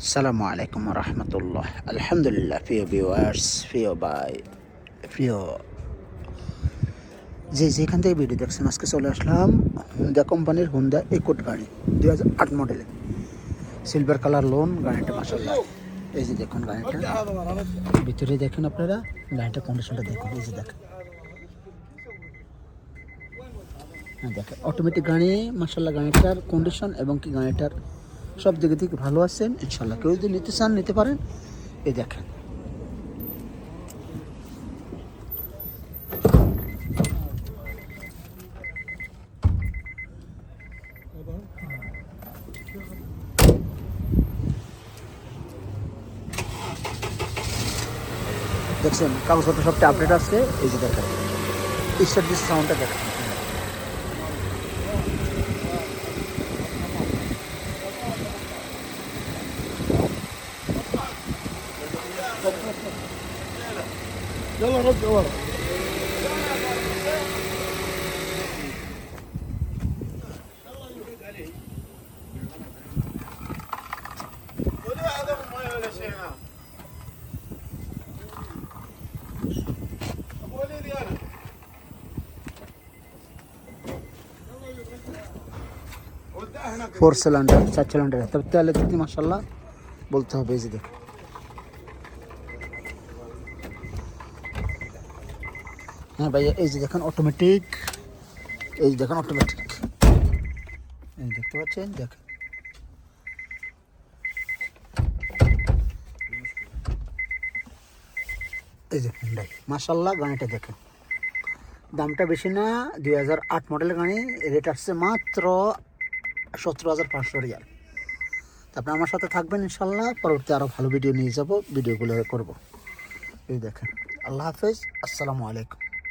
আসসালামু আলাইকুম রহমতুল্লাহ। আলহামদুলিল্লাহ। প্রিয় ভিউয়ার্স, প্রিয় যেখান থেকে ভিডিও দেখছেন, আজকে চলে আসলাম হুন্ডা কোম্পানির হুন্ডা একোড গাড়ি 2008 মডেলের সিলভার কালার লোন গাড়িটা। মাশাআল্লাহ, এই যে দেখুন গাড়িটা ভিতরে দেখেন আপনারা, গাড়িটার কন্ডিশনটা দেখুন। এই যে দেখেন, দেখেন অটোমেটিক গাড়ি। মাশাআল্লাহ, গাড়িটার কন্ডিশন এবং কি গাড়িটার সব দিকে থেকে ভালো আছেন ইনশাল্লাহ। কেউ যদি নিতে চান নিতে পারেন। এই দেখেন, দেখছেন কাগজপত্র সবটা আপডেট আছে। এই যে দেখেন স্টার্ট দিস সাউন্ডটা দেখেন। ফোর সিলিন্ডার, 4 সিলিন্ডার, তবে তেলে যদি মাশাআল্লাহ বলতে হবে। এই যে দেখুন, হ্যাঁ ভাইয়া, এই যে দেখেন অটোমেটিক। এই যে দেখেন অটোমেটিক, এই দেখতে পাচ্ছেন। দেখেন এই যে হুন্ডাই, মাশাআল্লাহ গাড়িটা দেখেন। দামটা বেশি না, 2008 মডেলের গাড়ি। রেট আসছে মাত্র 17,500 রিয়াল। তারপরে আমার সাথে থাকবেন ইনশাল্লাহ। পরবর্তী আরও ভালো ভিডিও নিয়ে যাব, ভিডিওগুলো করব। এই দেখেন। আল্লাহ হাফেজ, আসসালামু আলাইকুম।